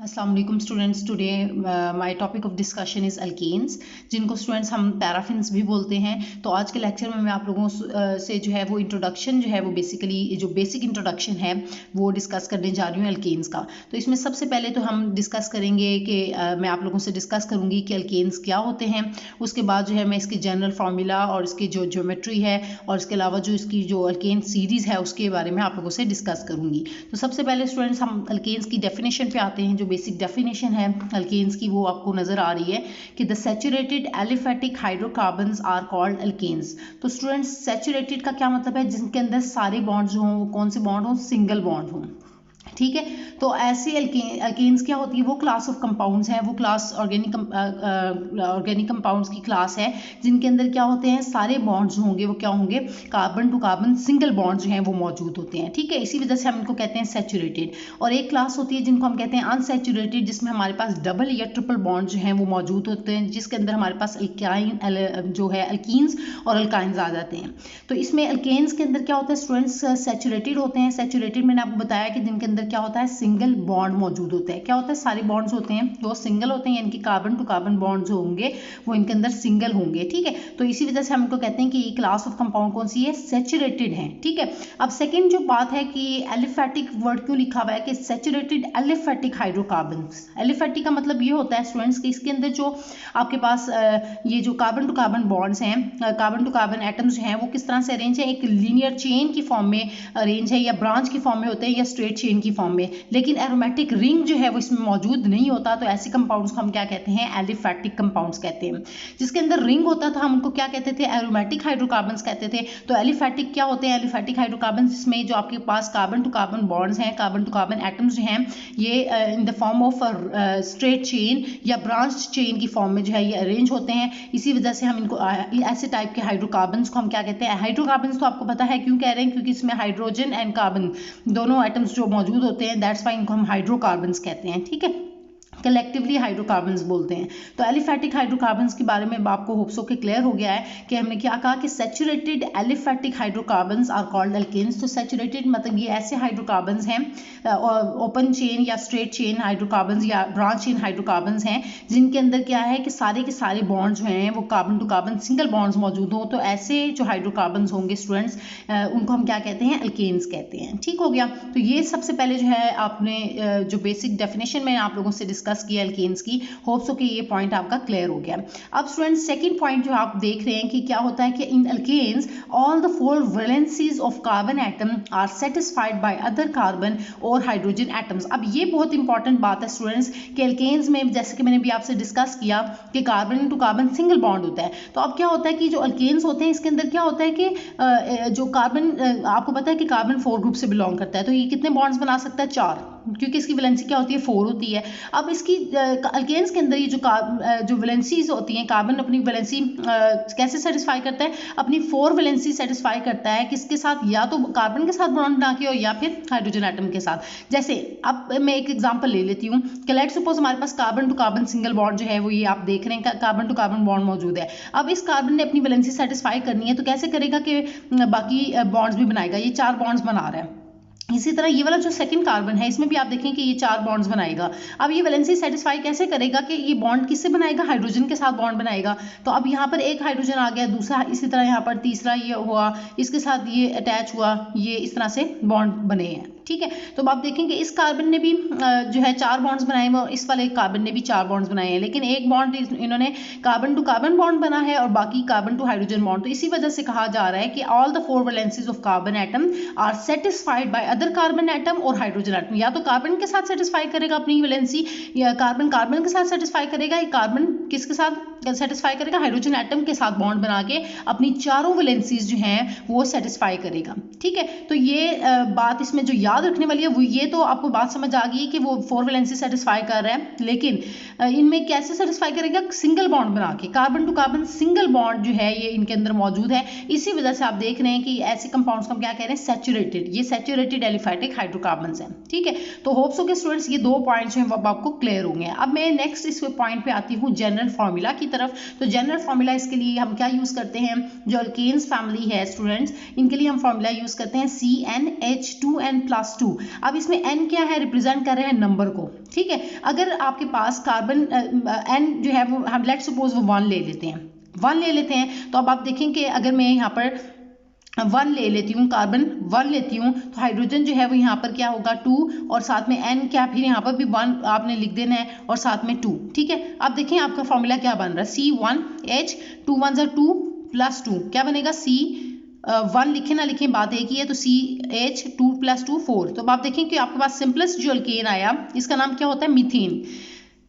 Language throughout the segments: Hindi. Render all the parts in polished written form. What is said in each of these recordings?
अस्सलाम वालेकुम students. Today my topic of discussion is alkanes, जिनको स्टूडेंट्स हम पैराफिन्स भी बोलते हैं। तो आज के लेक्चर में मैं आप लोगों से जो है वो इंट्रोडक्शन जो है वो बेसिकली जो बेसिक इंट्रोडक्शन है वो डिस्कस करने जा रही हूँ अल्केन्स का। तो इसमें सबसे पहले तो हम डिस्कस करेंगे कि मैं आप लोगों से डिस्कस करूँगी कि अल्केन्स क्या होते हैं। उसके बाद जो है मैं इसकी जनरल फार्मूला और इसकी जो ज्योमेट्री है और इसके अलावा जो इसकी जो अल्केन सीरीज़ है उसके बारे में आप लोगों से डिस्कस करूँगी। तो सबसे पहले स्टूडेंट्स हम अल्केन्स की डेफिनेशन पे आते हैं। जो बेसिक डेफिनेशन है अल्केन्स की वो आपको नजर आ रही है कि the saturated aliphatic hydrocarbons are called alkanes. तो स्टूडेंट्स सैचुरेटेड का क्या मतलब है? जिनके अंदर सारे बॉन्ड्स जो हों वो कौन से बॉन्ड हों? सिंगल बॉन्ड हों। ठीक है, तो ऐसे अल्केन्स क्या होती है? वो क्लास ऑफ कंपाउंड्स हैं, वो क्लास ऑर्गेनिक कंपाउंड्स की क्लास है जिनके अंदर क्या होते हैं? सारे बॉन्ड्स होंगे वो क्या होंगे? Carbon to carbon single bonds जो हैं वो मौजूद होते हैं। ठीक है, इसी वजह से हम इनको कहते हैं सैचुरेटेड। और एक क्लास होती है जिनको हम कहते हैं अनसैचुरेटेड, जिसमें हमारे पास डबल या ट्रिपल बॉन्ड जो हैं वो मौजूद होते हैं, जिसके अंदर हमारे पास अल्काइन जो है अल्कीन्स और अल्काइंस आ जाते हैं। तो इसमें अल्केन्स के अंदर क्या होता है स्टूडेंट्स? सैचुरेटेड होते हैं। सैचुरेटेड मैंने आपको बताया कि जिनके अंदर क्या होता है? सिंगल बॉन्ड मौजूद होता है। क्या होता है? सारे बॉन्ड्स होते हैं वो सिंगल होते हैं, यानी कि कार्बन टू कार्बन बॉन्ड जो होंगे वो इनके अंदर सिंगल होंगे। ठीक है, तो इसी वजह से हम इनको कहते हैं कि ये क्लास ऑफ कंपाउंड कौन सी है? सैचुरेटेड है। ठीक है, अब सेकंड जो बात है कि एलिफेटिक वर्ड क्यों लिखा हुआ है कि सैचुरेटेड एलिफेटिक हाइड्रोकार्बन्स। एलिफेटिक का मतलब ये होता है स्टूडेंट्स कि इसके अंदर जो आपके पास ये जो कार्बन टू कार्बन बॉन्ड्स हैं, कार्बन टू कार्बन एटम्स हैं, वो किस तरह से अरेंज है? एक लीनियर चेन की फॉर्म में अरेंज है, या ब्रांच की फॉर्म में होते हैं, या स्ट्रेट चेन की फॉर्म में। लेकिन एरोमेटिक रिंग जो है वो इसमें मौजूद नहीं होता। तो ऐसे कंपाउंड्स को हम क्या कहते हैं? एलिफेटिक कंपाउंड्स कहते हैं। जिसके अंदर रिंग होता था हम उनको क्या कहते थे? एरोमेटिक हाइड्रोकार्बन्स कहते थे। तो एलिफेटिक क्या होते हैं? एलिफेटिक हाइड्रोकार्बन्स जिसमें जो आपके पास कार्बन टू कार्बन बॉन्ड्स हैं, कार्बन टू कार्बन एटम्स जो हैं, ये in the form of straight chain या ब्रांच चेन की फॉर्म में जो है ये अरेंज होते हैं। इसी वजह से हम इनको ऐसे टाइप के हाइड्रोकार्बन्स को हम क्या कहते हैं? हाइड्रोकार्बन्स। तो आपको पता है क्यों कह रहे हैं? क्योंकि इसमें हाइड्रोजन एंड कार्बन दोनों एटम्स जो मौजूद होते हैं, दैट्स वाई इनको हम हाइड्रोकार्बन्स कहते हैं। ठीक है, कलेक्टिवली हाइड्रोकार्बन्स बोलते हैं। तो एलिफेटिक हाइड्रोकार्बन्स के बारे में आपको होप्स के क्लियर हो गया है कि हमने क्या कहा कि saturated aliphatic hydrocarbons are called alkanes. तो सैचुरेटेड मतलब ये ऐसे हाइड्रोकार्बन्स हैं, ओपन चेन या स्ट्रेट चेन हाइड्रोकार्बन्स या ब्रांच चेन हाइड्रोकार्बन्स हैं, जिनके अंदर क्या है कि सारे के सारे बॉन्ड्स जो हैं वो carbon to carbon single bonds मौजूद हों। तो ऐसे जो हाइड्रोकार्बन्स होंगे स्टूडेंट्स, उनको हम क्या कहते हैं? अल्केन्स कहते हैं। ठीक हो गया, तो ये सबसे पहले जो है आपने जो बेसिक डेफिनेशन में आप लोगों से डिस्कस किया अल्केन्स की, होप्स कि ये पॉइंट आपका क्लियर हो गया। अब स्टूडेंट्स सेकंड पॉइंट जो आप देख रहे हैं कि क्या होता है कि in alkanes all the four valencies of carbon atom are satisfied by other carbon और हाइड्रोजन एटम्स। अब ये बहुत इंपॉर्टेंट बात है स्टूडेंट्स कि अल्केन्स में जैसे कि मैंने भी आपसे डिस्कस किया कि carbon to carbon single bond होता है। तो अब क्या होता है कि जो अल्केन्स होते हैं इसके अंदर क्या होता है कि जो कार्बन, आपको पता है कि कार्बन 4 ग्रुप से बिलोंग करता है। तो ये कितने बॉन्ड्स बना सकता है? 4, क्योंकि इसकी वैलेंसी क्या होती है? 4 होती है। अब इसकी अल्केन्स के अंदर ये जो वैलेंसीज होती हैं, कार्बन अपनी वैलेंसी कैसे सेटिस्फाई करता है? अपनी 4 वैलेंसी सेटिस्फाई करता है किसके साथ? या तो कार्बन के साथ बॉन्ड बना के, और या फिर हाइड्रोजन एटम के साथ। जैसे अब मैं एक एग्जांपल ले लेती हूँ कि लेट्स सपोज हमारे पास carbon to carbon single bond जो है वो ये आप देख रहे हैं, कार्बन टू कार्बन बॉन्ड मौजूद है। अब इस कार्बन ने अपनी वैलेंसी सेटिस्फाई करनी है, तो कैसे करेगा कि बाकी बॉन्ड्स भी बनाएगा। ये 4 बॉन्ड्स बना रहा है। इसी तरह ये वाला जो सेकंड कार्बन है इसमें भी आप देखें कि ये 4 बॉन्ड्स बनाएगा। अब ये वैलेंसी सेटिस्फाई कैसे करेगा कि ये बॉन्ड किससे बनाएगा? हाइड्रोजन के साथ बॉन्ड बनाएगा। तो अब यहाँ पर एक हाइड्रोजन आ गया, दूसरा इसी तरह यहाँ पर तीसरा ये हुआ, इसके साथ ये अटैच हुआ, ये इस तरह से बॉन्ड बने हैं। ठीक है, तो अब आप देखेंगे इस कार्बन ने भी जो है 4 बॉन्ड्स बनाए हैं, इस वाले कार्बन ने भी 4 बॉन्ड्स बनाए हैं, लेकिन एक बॉन्ड इन्होंने कार्बन टू कार्बन बॉन्ड बना है और बाकी कार्बन टू हाइड्रोजन बॉन्ड। तो इसी वजह से कहा जा रहा है कि all the 4 valencies of carbon atom are satisfied by other carbon atom और हाइड्रोजन एटम। या तो कार्बन के साथ सेटिस्फाई करेगा अपनी वैलेंसी, या कार्बन कार्बन के साथ सेटिस्फाई करेगा, या कार्बन किसके साथ सेटिस्फाई करेगा? हाइड्रोजन एटम के साथ बॉन्ड बना के अपनी चारों वैलेंसीज जो हैं वो सेटिस्फाई करेगा। ठीक है, तो ये बात इसमें जो याद रखने वाली है वो ये, तो आपको बात समझ आ गई कि वो 4 वैलेंसी सेटिस्फाई कर रहा है, लेकिन इनमें कैसे सेटिस्फाई करेगा? सिंगल बॉन्ड बना के। Carbon to carbon single bond जो है ये इनके अंदर मौजूद है। इसी वजह से आप देख रहे हैं कि ऐसे कंपाउंड्स को हम क्या कह रहे हैं? सैचुरेटेड। ये सैचुरेटेड एलिफेटिक हाइड्रोकार्बन्स हैं। ठीक है, तो होप्स हो के स्टूडेंट्स ये 2 पॉइंट्स हैं वो आपको क्लियर होंगे। अब मैं नेक्स्ट इस पॉइंट पे आती हूँ जनरल फार्मूला की की तरफ। तो जनरल फॉर्मूला इसके लिए हम क्या यूज करते हैं, जो अल्केन्स फैमिली है स्टूडेंट्स, इनके लिए हम फॉर्मूला यूज करते हैं CnH2n+2। अब इसमें n क्या है, रिप्रेजेंट कर रहे हैं नंबर को, ठीक है। अगर आपके पास कार्बन n जो है वो हम लेट्स सपोज वो 1 ले लेते हैं, 1 ले लेते हैं, तो अब आप देखें कि अगर मैं यहाँ पर 1 ले लेती हूँ, कार्बन 1 लेती हूँ, तो हाइड्रोजन जो है वो यहाँ पर क्या होगा 2, और साथ में n क्या, फिर यहाँ पर भी 1 आपने लिख देना है और साथ में 2, ठीक है। अब देखें आपका फॉर्मूला क्या बन रहा है, C1H 2 1 2 + 2 क्या बनेगा, C1 लिखे ना लिखें बात एक ही है, तो CH 2 + 2 4। तो अब आप देखें कि आपके पास सिंपलेस्ट जो अल्केन आया इसका नाम क्या होता है, मीथेन,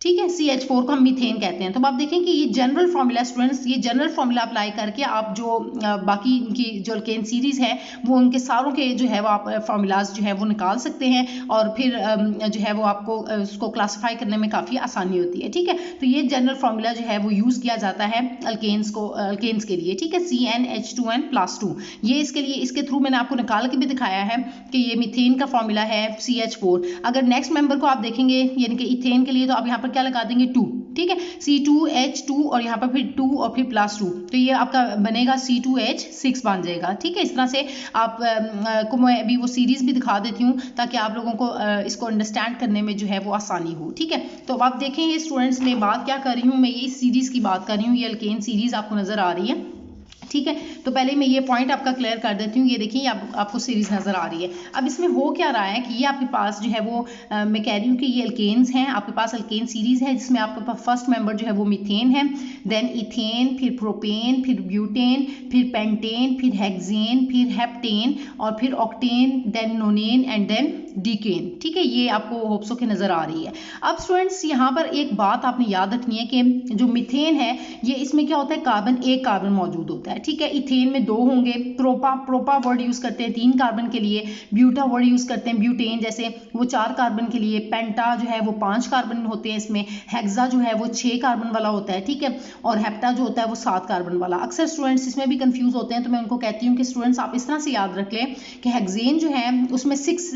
ठीक है। CH4 को हम मीथेन कहते हैं। तो आप देखें कि ये जनरल फॉर्मूला स्टूडेंट्स, ये जनरल फॉर्मूला अप्लाई करके आप जो बाकी इनकी जो अल्केन सीरीज है वो उनके सारों के जो है वो आप फार्मूलाज जो है वो निकाल सकते हैं, और फिर जो है वो आपको उसको क्लासीफाई करने में काफ़ी आसानी होती है, ठीक है। तो ये जनरल फार्मूला जो है वो यूज़ किया जाता है अल्केन्स के लिए, ठीक है, CnH2n+2। ये इसके लिए, इसके थ्रू मैंने आपको निकाल के भी दिखाया है कि ये मीथेन का फॉर्मूला है CH4। अगर नेक्स्ट मेंबर को आप देखेंगे यानी कि इथेन के लिए, तो आप यहाँ पर क्या लगा देंगे 2, ठीक है, C2H2 और यहाँ पर फिर 2 और फिर +2, तो ये आपका बनेगा C2H6 बन जाएगा, ठीक है। इस तरह से आप को मैं अभी वो सीरीज भी दिखा देती हूँ ताकि आप लोगों को इसको अंडरस्टैंड करने में जो है वो आसानी हो, ठीक है। तो आप देखें ये स्टूडेंट्स, मैं बात क्या कर रही हूँ, मैं ये सीरीज की बात कर रही हूँ, ये अल्केन सीरीज आपको नजर आ रही है, ठीक है। तो पहले मैं ये पॉइंट आपका क्लियर कर देती हूँ। ये देखिए आपको सीरीज नजर आ रही है। अब इसमें हो क्या रहा है कि ये आपके पास जो है वो मैं कह रही हूँ कि ये अल्केन्स हैं, आपके पास अल्केन सीरीज है जिसमें आपके पास फर्स्ट मेंबर जो है वो मीथेन है, देन इथेन, फिर प्रोपेन, फिर ब्यूटेन, फिर पेंटेन, फिर हेक्सेन, फिर हेप्टेन और फिर octane, then nonane and then decane, ठीक है। ये आपको होप्सो के नजर आ रही है। अब स्टूडेंट्स यहाँ पर एक बात आपने याद रखनी है कि जो मीथेन है ये इसमें क्या होता है, एक कार्बन मौजूद होता है, ठीक है। इथेन में 2 होंगे, प्रोपा वर्ड यूज करते हैं 3 कार्बन के लिए, ब्यूटा वर्ड यूज करते हैं ब्यूटेन जैसे वो 4 कार्बन के लिए, पेंटा जो है वो 5 कार्बन होते हैं इसमें, हेक्सा जो है वो 6 कार्बन वाला होता है, ठीक है, और हेप्टा जो होता है वो 7 कार्बन वाला। अक्सर स्टूडेंट्स इसमें भी कंफ्यूज होते हैं, तो मैं उनको कहती हूँ कि स्टूडेंट्स आप इस तरह से याद रख लें कि हेक्सेन जो है उसमें 6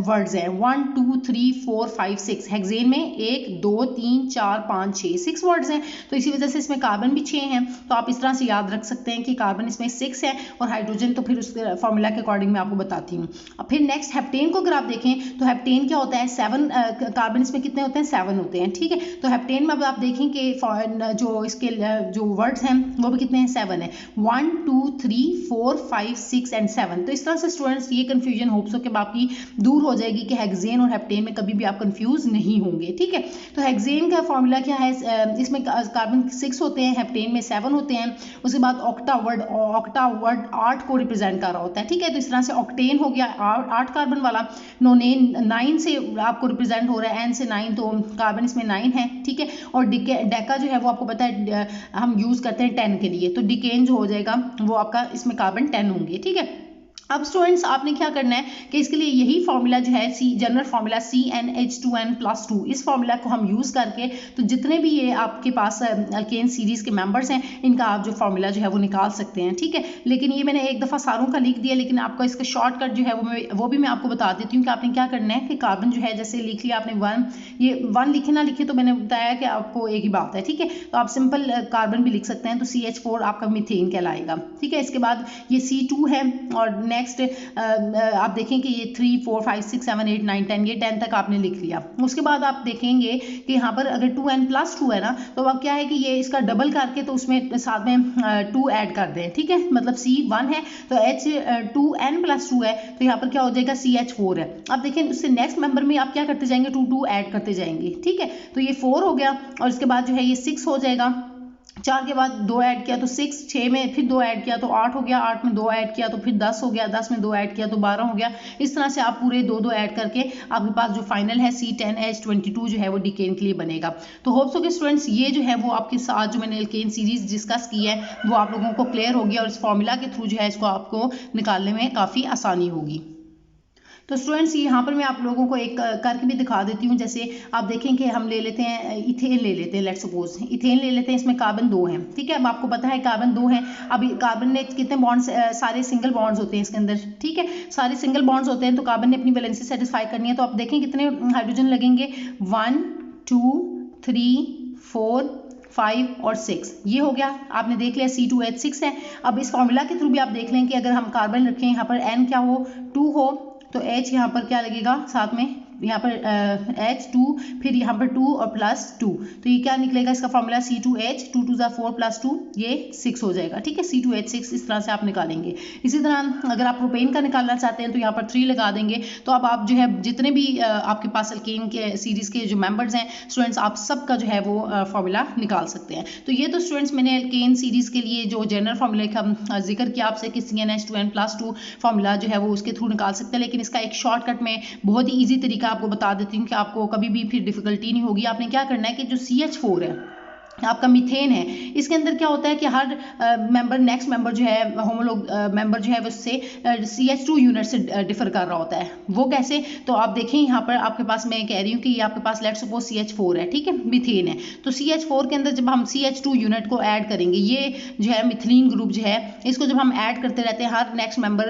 वर्ड्स हैं, 1 2 3 4 5 6, हेक्सेन में 1 2 3 4 5 6 वर्ड्स हैं, तो इसी वजह से इसमें कार्बन भी 6 हैं। तो आप इस तरह से याद रख सकते हैं कि कार्बन इसमें 6 है और हाइड्रोजन तो फिर उस फॉर्मूला के अकॉर्डिंग मैं आपको बताती हूँ। अब फिर नेक्स्ट हेप्टेन को अगर आप देखें तो हेप्टेन क्या होता है, 7 कार्बन इसमें कितने होते हैं, 7 होते हैं, ठीक है। तो हेप्टेन में अब आप देखें कि जो इसके जो वर्ड्स हैं वो भी कितने हैं, 7 है, 1 2 3 4 5 6 एंड 7। तो इस तरह से स्टूडेंट्स ये कंफ्यूजन होप्स हो कि आपकी दूर हो जाएगी कि हेक्सेन और हेप्टेन में कभी भी आप कंफ्यूज नहीं होंगे, ठीक है। तो हेक्सेन का फॉर्मूला क्या है, इसमें कार्बन 6 होते हैं, हेप्टेन में 7 होते हैं। उसके बाद ऑक्टा वर्ड 8 को रिप्रेजेंट कर रहा होता है, ठीक है। तो इस तरह से ऑक्टेन हो गया 8 कार्बन वाला, नोनेन 9 से आपको रिप्रेजेंट हो रहा है, n से 9, तो कार्बन इसमें 9 है, ठीक है। और डेका जो है वो आपको पता है हम यूज करते हैं 10 के लिए, तो डिकेन जो हो जाएगा वो आपका इसमें कार्बन 10 होंगे, ठीक है। अब स्टूडेंट्स आपने क्या करना है कि इसके लिए यही फॉर्मूला जो है जनरल फॉर्मूला CnH2n+2, इस फॉर्मूला को हम यूज करके तो जितने भी ये आपके पास अल्केन सीरीज के मेंबर्स हैं इनका आप जो फॉर्मूला जो है वो निकाल सकते हैं, ठीक है। लेकिन ये मैंने एक दफा सारों का लिख दिया, लेकिन आपका इसका शॉर्टकट जो है वो भी मैं आपको बता देती हूँ कि आपने क्या करना है कि कार्बन जो है जैसे लिख लिया आपने 1, ये 1 लिखे ना लिखे तो मैंने बताया कि आपको एक ही बात है, ठीक है। तो आप सिंपल कार्बन भी लिख सकते हैं, तो CH4 आपका मीथेन कहलाएगा, ठीक है। इसके बाद ये C2 है और नेक्स्ट आप देखें कि ये 3 4 5 6 7 8 9 10, ये 10 तक आपने लिख लिया। उसके बाद आप देखेंगे कि यहाँ पर अगर 2n+2 है ना, तो अब क्या है कि ये इसका डबल करके तो उसमें साथ में 2 ऐड कर दें, ठीक है। मतलब C1 है तो H2n+2 है, तो यहाँ पर क्या हो जाएगा CH4 है। अब देखें उससे नेक्स्ट मेंबर में आप क्या करते जाएंगे, 2 ऐड करते जाएंगे, ठीक है। तो ये 4 हो गया और इसके बाद जो है ये 6 हो जाएगा, 4 के बाद 2 ऐड किया तो 6, 6 में फिर 2 ऐड किया तो 8 हो गया, 8 में 2 ऐड किया तो फिर 10 हो गया, 10 में 2 ऐड किया तो 12 हो गया। इस तरह से आप पूरे 2 ऐड करके आपके पास जो फाइनल है C10H22 जो है वो डिकेन के लिए बनेगा। तो होप्स हो कि स्टूडेंट्स ये जो है वो आपके साथ जो मैंने अल्केन सीरीज डिस्कस की है वो आप लोगों को क्लियर होगी और इस फॉर्मूला के थ्रू जो है इसको आपको निकालने में काफ़ी आसानी होगी। तो स्टूडेंट्स यहाँ पर मैं आप लोगों को एक करके भी दिखा देती हूँ। जैसे आप देखें कि हम ले लेते हैं इथेन ले लेते हैं, लेट्स सपोज इथेन ले लेते हैं, इसमें कार्बन 2 हैं, ठीक है। अब आपको पता है कार्बन 2 हैं, अब कार्बन ने कितने बॉन्ड्स, सारे सिंगल बॉन्ड्स होते हैं इसके अंदर, ठीक है, सारे सिंगल बॉन्ड्स होते हैं। तो कार्बन ने अपनी वैलेंसी सेटिस्फाई करनी है, तो आप देखें कितने हाइड्रोजन लगेंगे, 1 2 3 4 5 और 6, ये हो गया, आपने देख लिया C2H6 है। अब इस फॉर्मूला के थ्रू भी आप देख लें कि अगर हम कार्बन रखें यहाँ पर N क्या हो 2 हो तो H यहाँ पर क्या लगेगा साथ में, यहाँ पर H2 फिर यहाँ पर 2 और प्लस 2, तो ये क्या निकलेगा इसका फॉर्मूला C2H 2 2 4 प्लस 2 ये 6 हो जाएगा, ठीक है। C2H6 इस तरह से आप निकालेंगे। इसी तरह अगर आप प्रोपेन का निकालना चाहते हैं तो यहाँ पर 3 लगा देंगे। तो अब आप जो है जितने भी आपके पास अल्केन के सीरीज के जो मेंबर्स हैं स्टूडेंट्स, आप सबका जो है वो फॉर्मूला निकाल सकते हैं। तो ये तो स्टूडेंट्स मैंने अल्केन सीरीज के लिए जो जनरल फॉर्मूले का जिक्र किया आपसे कि CnH2n+2 फॉर्मूला जो है वो उसके थ्रू निकाल सकते हैं, लेकिन इसका एक शॉर्टकट में बहुत ही ईजी तरीका आपको बता देती हूँ कि आपको कभी भी फिर डिफिकल्टी नहीं होगी। आपने क्या करना है कि जो CH4 है आपका मीथेन है, इसके अंदर क्या होता है कि हर मेंबर नेक्स्ट मेंबर जो है होमोलॉग मेंबर जो है उससे CH2 यूनिट से डिफर कर रहा होता है। वो कैसे, तो आप देखें यहाँ पर आपके पास मैं कह रही हूँ कि ये आपके पास लेट्स सपोज CH4 है, ठीक है, मीथेन है। तो CH4 के अंदर जब हम CH2 यूनिट को ऐड करेंगे, ये जो है मिथिलीन ग्रुप जो है इसको जब हम ऐड करते रहते हैं हर नेक्स्ट मेंबर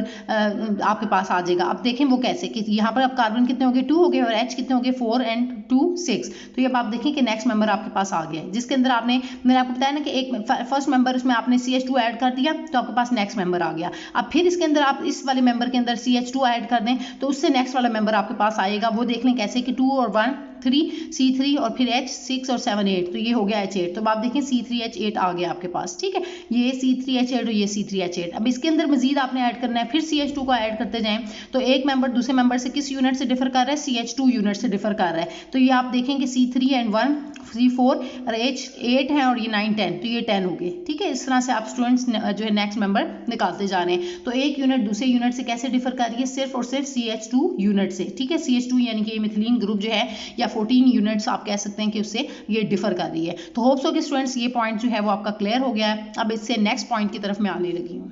आपके पास आ जाएगा। अब देखें वो कैसे कि यहाँ पर अब कार्बन कितने हो गए 2 हो गए और H कितने हो गए 4 एंड 2 6। तो ये अब आप देखें कि नेक्स्ट मेंबर आपके पास आ गया है, जिसके अंदर मैंने आपको बताया ना कि एक फर्स्ट मेंबर उसमें आपने CH2 ऐड कर दिया तो आपके पास नेक्स्ट मेंबर आ गया। अब फिर इसके अंदर आप इस वाले मेंबर के अंदर CH2 ऐड कर दें तो उससे नेक्स्ट वाला मेंबर आपके पास आएगा। वो देख लें कैसे कि 2 और 1 3 C3 और फिर H 6 और 7 8, तो ये हो गया H8। तो आप देखें C3H8 आ गया आपके पास, ठीक है, ये C3H8 और ये C3H8। अब इसके अंदर मजीद आपने ऐड करना है, फिर CH2 को ऐड करते जाएं तो एक मेंबर दूसरे मेंबर से किस यूनिट से डिफर कर रहा है, CH2 यूनिट से डिफर कर रहा है। तो ये आप देखेंगे C3 एंड 1 C4 और H8 है और ये 9 10, तो ये 10 हो गए, ठीक है। इस तरह से आप स्टूडेंट्स जो है नेक्स्ट मेंबर निकालते जा रहे हैं। तो एक यूनिट दूसरे यूनिट से कैसे डिफर कर रही है, सिर्फ और सिर्फ CH2 यूनिट से, ठीक है। CH2 यानी कि मिथिलीन ग्रुप जो है या 14 यूनिट्स आप कह सकते हैं कि उससे ये डिफर कर रही है। तो होप्स हो कि स्टूडेंट्स ये पॉइंट जो है वो आपका क्लियर हो गया है। अब इससे नेक्स्ट पॉइंट की तरफ मैं आने लगी हूँ।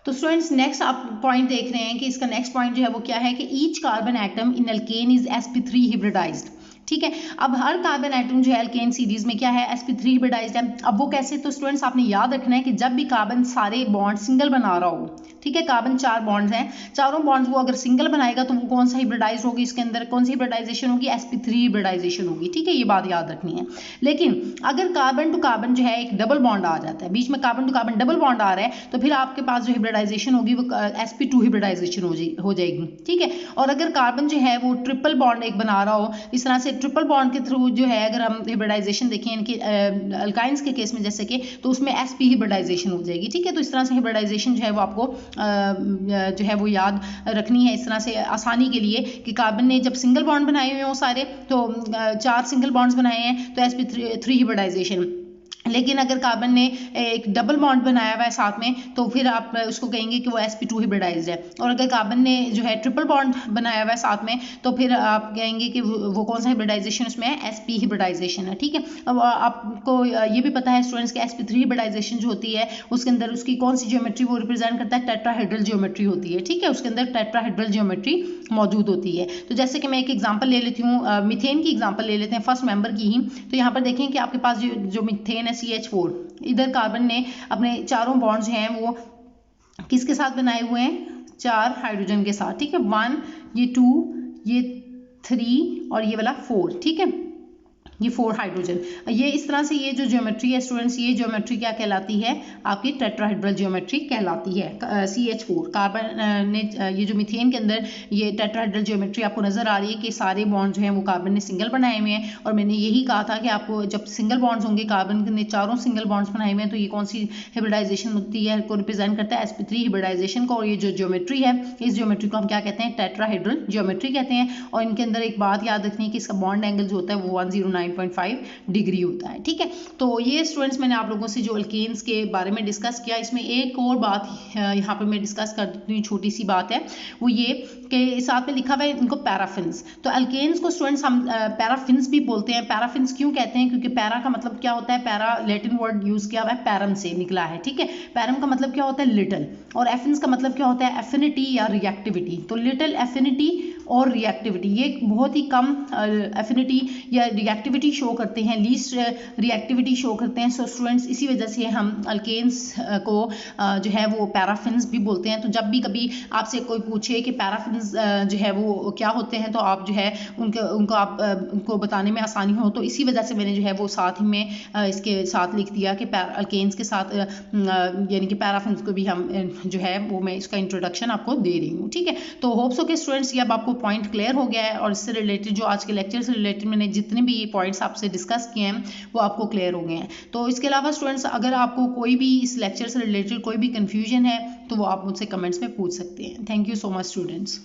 तो स्टूडेंट्स नेक्स्ट आप पॉइंट देख रहे हैं कि इसका नेक्स्ट पॉइंट जो है वो क्या है कि each carbon atom in alkane is sp3 हिब्रिडाइज्ड, ठीक है। अब हर कार्बन एटम जो है अल्केन सीरीज में क्या है sp3 हिब्रिडाइज्ड है। अब वो कैसे, तो स्टूडेंट्स आपने याद रखना है कि जब भी कार्बन सारे बॉन्ड सिंगल बना रहा हो, ठीक है, कार्बन 4 बॉन्ड्स हैं, चारों बॉन्ड्स वो अगर सिंगल बनाएगा तो वो कौन सा हिब्रिडाइज होगी, इसके अंदर कौन सी हिब्रिडाइजेशन होगी, sp3 हिब्रिडाइजेशन होगी, ठीक है, ये बात याद रखनी है। लेकिन अगर कार्बन टू कार्बन जो है एक डबल बॉन्ड आ जाता है, बीच में carbon to carbon double bond आ रहा है, तो फिर आपके पास जो हिब्रिडाइजेशन होगी वो sp2 हिब्रिडाइजेशन हो जाएगी, ठीक है। और अगर कार्बन जो है वो ट्रिपल बॉन्ड एक बना रहा हो, इस तरह से ट्रिपल बॉन्ड के थ्रू जो है अगर हम हिब्रिडाइजेशन देखें इनके अल्काइंस के केस में जैसे कि, तो उसमें sp हिब्रिडाइजेशन हो जाएगी, ठीक है। तो इस तरह से हिब्रिडाइजेशन जो है वो आपको जो है वो याद रखनी है इस तरह से आसानी के लिए कि कार्बन ने जब सिंगल बॉन्ड बनाए हुए हो सारे, तो 4 सिंगल बॉन्ड्स बनाए हैं तो sp3 हिब्रिडाइजेशन। लेकिन अगर कार्बन ने एक डबल बॉन्ड बनाया हुआ है साथ में तो फिर आप उसको कहेंगे कि वो sp2 हिब्रिडाइज्ड है। और अगर कार्बन ने जो है ट्रिपल बॉन्ड बनाया हुआ है साथ में तो फिर आप कहेंगे कि वो कौन सा हिब्रिडाइजेशन उसमें है, sp हिब्रिडाइजेशन है, ठीक है। अब आपको ये भी पता है स्टूडेंट्स कि sp3 हिब्रिडाइजेशन जो होती है उसके अंदर उसकी कौन सी ज्योमेट्री वो रिप्रेजेंट करता है, टेट्राहेड्रल ज्योमेट्री होती है, ठीक है, उसके अंदर टेट्राहेड्रल ज्योमेट्री मौजूद होती है। तो जैसे कि मैं एक एग्जाम्पल ले लेती हूँ, मिथेन की एग्जाम्पल ले लेते हैं फर्स्ट मेंबर की ही। तो यहाँ पर देखें कि आपके पास जो मिथेन है CH4, इधर कार्बन ने अपने चारों बॉन्ड्स हैं वो किसके साथ बनाए हुए हैं, 4 हाइड्रोजन के साथ, ठीक है, 1 ये 2 ये 3 और ये वाला 4, ठीक है, ये 4 हाइड्रोजन। ये इस तरह से ये जो ज्योमेट्री है स्टूडेंट्स, ये ज्योमेट्री क्या कहलाती है, आपकी टेट्राहेड्रल ज्योमेट्री कहलाती है। CH4 कार्बन ने ये जो मीथेन के अंदर ये टेट्राहेड्रल ज्योमेट्री आपको नजर आ रही है कि सारे बॉन्ड जो हैं वो कार्बन ने सिंगल बनाए हुए हैं। और मैंने यही कहा था कि आपको जब सिंगल बॉन्ड्स होंगे, कार्बन ने चारों सिंगल बॉन्ड्स बनाए हुए हैं, तो ये कौन सी हिब्रिडाइजेशन होती है, को रिप्रेजेंट करता है sp3 हिब्रिडाइजेशन को। और ये जो ज्योमेट्री है इस ज्योमेट्री को हम क्या कहते हैं, टेट्राहेड्रल ज्योमेट्री कहते हैं। और इनके अंदर एक बात याद रखनी है कि इसका बॉन्ड एंगल जो होता है वो 109.5 डिग्री होता है, ठीक है। तो ये स्टूडेंट्स मैंने आप लोगों से जो अल्केन्स के बारे में डिस्कस किया, इसमें एक और बात यहाँ पे मैं डिस्कस कर देती हूँ, छोटी सी बात है, वो ये कि साथ में लिखा हुआ है इनको पैराफिन्स। तो अल्केन्स को स्टूडेंट्स हम पैराफिन्स भी बोलते हैं। पैराफिन्स क्यों कहते हैं, क्योंकि पैरा का मतलब क्या होता है, पैरा लैटिन वर्ड यूज किया हुआ है, पैरम से निकला है, ठीक है। पैरम का मतलब क्या होता है, लिटिल, और एफिन्स का मतलब क्या होता है, एफिनिटी या रिएक्टिविटी। तो लिटिल एफिनिटी और रिएक्टिविटी, ये बहुत ही कम एफिनिटी या रिएक्टिविटी शो करते हैं, लीस्ट रिएक्टिविटी शो करते हैं। सो स्टूडेंट्स इसी वजह से हम अल्केन्स को जो है वो पैराफिन्स भी बोलते हैं। तो जब भी कभी आपसे कोई पूछे कि पैराफिन्स जो है वो क्या होते हैं, तो आप जो है उनको बताने में आसानी हो, तो इसी वजह से मैंने जो है वो साथ ही में इसके साथ लिख दिया कि अल्केन्स के साथ यानी कि पैराफिन्स को भी हम जो है वो मैं इसका इंट्रोडक्शन आपको दे रही हूँ। ठीक है, तो होप सो के स्टूडेंट्स ये अब आपको पॉइंट क्लियर हो गया है, और इससे रिलेटेड जो आज के लेक्चर से रिलेटेड मैंने जितने भी पॉइंट्स आपसे डिस्कस किए हैं वो आपको क्लियर हो गए हैं। तो इसके अलावा स्टूडेंट्स अगर आपको कोई भी इस लेक्चर से रिलेटेड कोई भी कंफ्यूजन है तो वो आप मुझसे कमेंट्स में पूछ सकते हैं। Thank you so much students.